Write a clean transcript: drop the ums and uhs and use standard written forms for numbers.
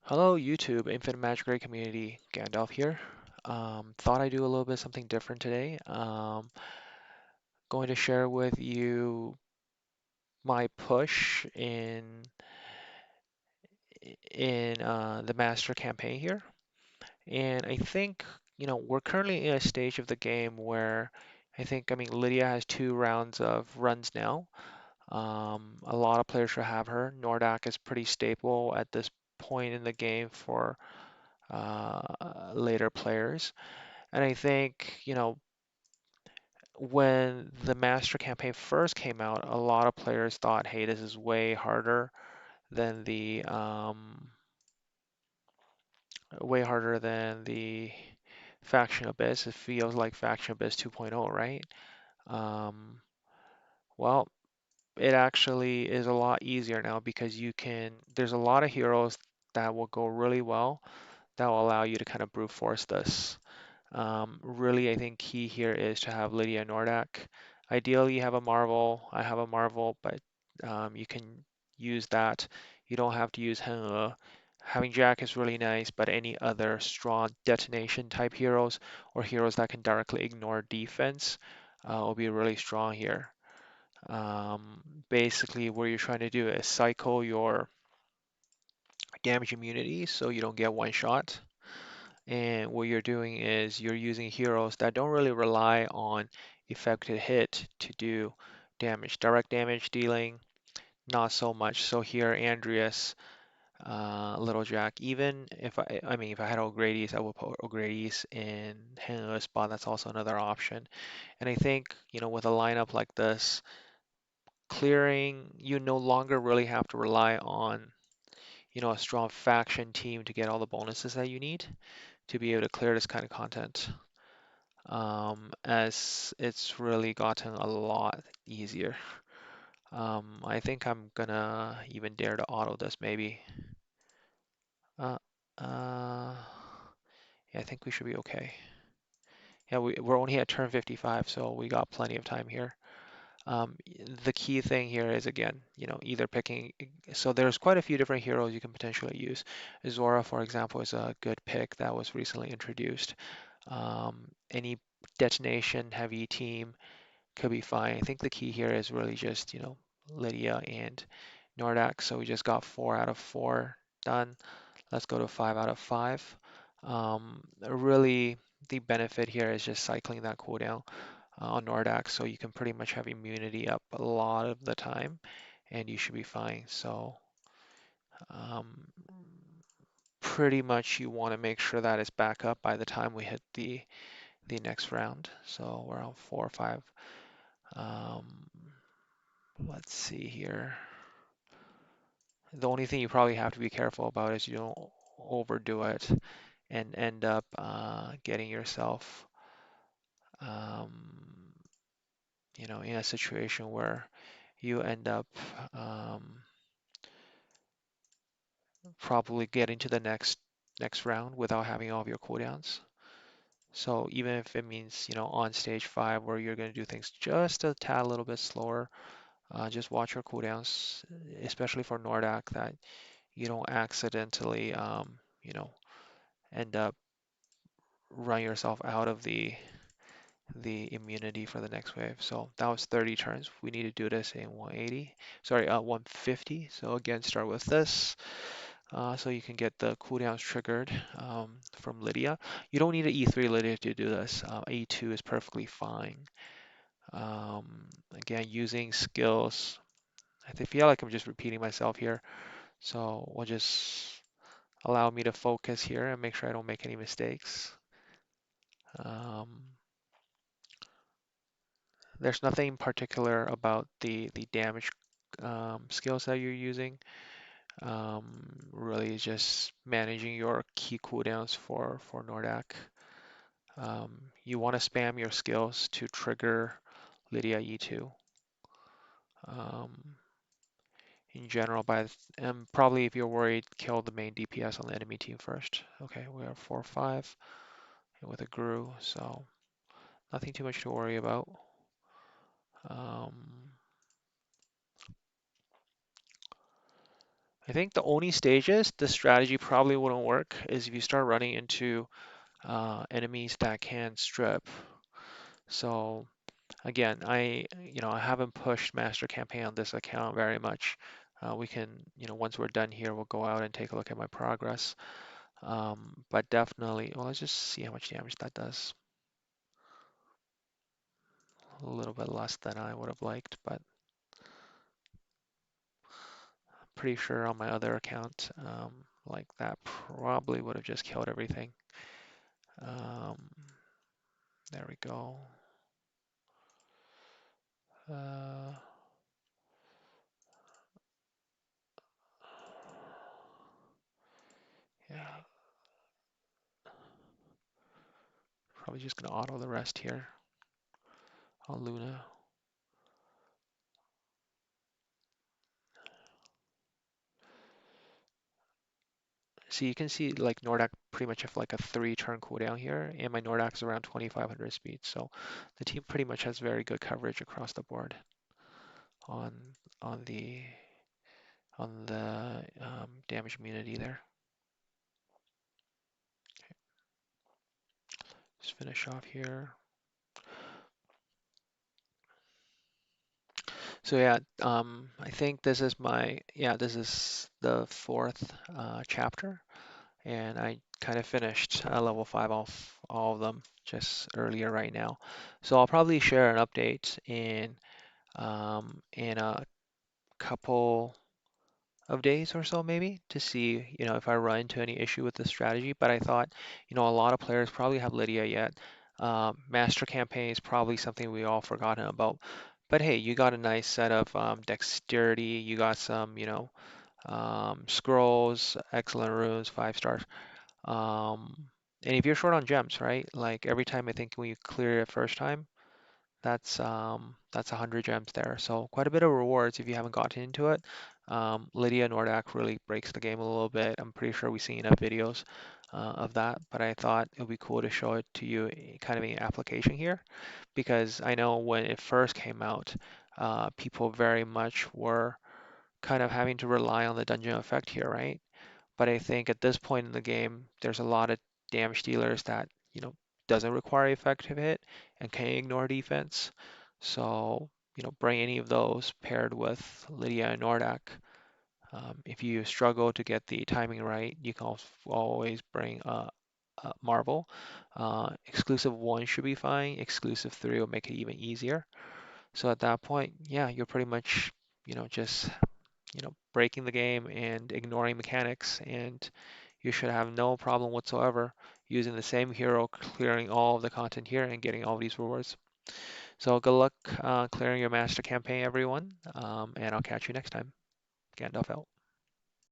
Hello YouTube, Infinite Magicraid community, Gandalf here. Thought I'd do a little bit something different today. Going to share with you my push in the Master Campaign here. And I think, we're currently in a stage of the game where Lydia has 2 rounds of runs now. A lot of players should have her. Nordak is pretty stable at this point in the game for later players. And I think, when the Master Campaign first came out, a lot of players thought, hey, this is way harder than the Faction Abyss. It feels like Faction Abyss 2.0, right? Um, well, it actually is a lot easier now because there's a lot of heroes that will go really well that will allow you to kind of brute force this. Really, I think key here is to have Lydia and Nordak. Ideally, you have a Marvel. I have a Marvel, but you can use that. You don't have to use Henle. Having Jack is really nice, but any other strong detonation type heroes or heroes that can directly ignore defense will be really strong here. Basically, what you're trying to do is cycle your damage immunity so you don't get one shot. And what you're doing is you're using heroes that don't really rely on effective hit to do damage. Direct damage dealing, not so much. So here, Andreas, Little Jack, even if I had O'Grady's, I would put O'Grady's in Henless spot. That's also another option. And I think, with a lineup like this, clearing, you no longer really have to rely on, a strong faction team to get all the bonuses that you need to be able to clear this kind of content. As it's really gotten a lot easier. I think I'm gonna even dare to auto this maybe. Uh, uh, yeah, I think we should be okay. Yeah, we're only at turn 55, so we got plenty of time here. Um, the key thing here is again, either picking. So there's quite a few different heroes you can potentially use. Zora, for example, is a good pick that was recently introduced. Any detonation heavy team could be fine. I think the key here is really just, Lydia and Nordak. So we just got 4 out of 4 done. Let's go to 5 out of 5. Really, the benefit here is just cycling that cooldown on Nordak, so you can pretty much have immunity up a lot of the time, and you should be fine. So um, pretty much you want to make sure that it's back up by the time we hit the next round. So we're on 4 or 5. Um, let's see here. The only thing you probably have to be careful about is you don't overdo it and end up getting yourself, um, in a situation where you end up um, probably getting to the next round without having all of your cooldowns. So even if it means, on stage 5 where you're going to do things just a tad little bit slower, just watch your cooldowns, especially for Nordak, that you don't accidentally, end up run yourself out of the immunity for the next wave. So that was 30 turns. We need to do this in 180, sorry, 150. So again, start with this. So you can get the cooldowns triggered from Lydia. You don't need an E3 Lydia to do this. E2 is perfectly fine. Again, using skills. Feel like I'm just repeating myself here. So we'll just allow me to focus here and make sure I don't make any mistakes. Um, there's nothing particular about the damage skills that you're using. Really just managing your key cooldowns for Nordak. You want to spam your skills to trigger Lydia E2. Um, in general, and probably if you're worried, kill the main DPS on the enemy team first. Okay, we are 4-5 with a Gru, so nothing too much to worry about. Um, I think the only stages this strategy probably wouldn't work is if you start running into enemies that can strip. So again, I haven't pushed Master Campaign on this account very much. We can, once we're done here, we'll go out and take a look at my progress. But definitely, well, let's just see how much damage that does. A little bit less than I would have liked, but pretty sure on my other account, like that probably would have just killed everything. Um, there we go. Uh, yeah, probably just gonna auto the rest here on Luna. So you can see like Nordak pretty much have like a 3 turn cooldown here, and my Nordak is around 2500 speed. So the team pretty much has very good coverage across the board on on the damage immunity there. Just finish off here. So yeah, I think this is the fourth chapter, and I kind of finished level 5 off all of them just earlier right now. So I'll probably share an update in a couple of days or so maybe to see, if I run into any issue with the strategy. But I thought, a lot of players probably have Lydia yet. Master campaign is probably something we all forgotten about. But hey, you got a nice set of dexterity. You got some, scrolls, excellent runes, 5 stars. Um, and if you're short on gems, right? Like every time I think when you clear it first time, that's 100 gems there. So quite a bit of rewards if you haven't gotten into it. Lydia Nordak really breaks the game a little bit. I'm pretty sure we've seen enough videos of that, but I thought it would be cool to show it to you kind of in application here, because I know when it first came out, people very much were kind of having to rely on the dungeon effect here, right? But I think at this point in the game, there's a lot of damage dealers that, doesn't require effective hit and can ignore defense. So, bring any of those paired with Lydia and Nordak. If you struggle to get the timing right, you can always bring Marvel. Exclusive 1 should be fine. Exclusive 3 will make it even easier. So at that point, yeah, you're pretty much, just breaking the game and ignoring mechanics, and you should have no problem whatsoever using the same hero, clearing all of the content here and getting all these rewards. So good luck clearing your master campaign, everyone, and I'll catch you next time. Gandalf out.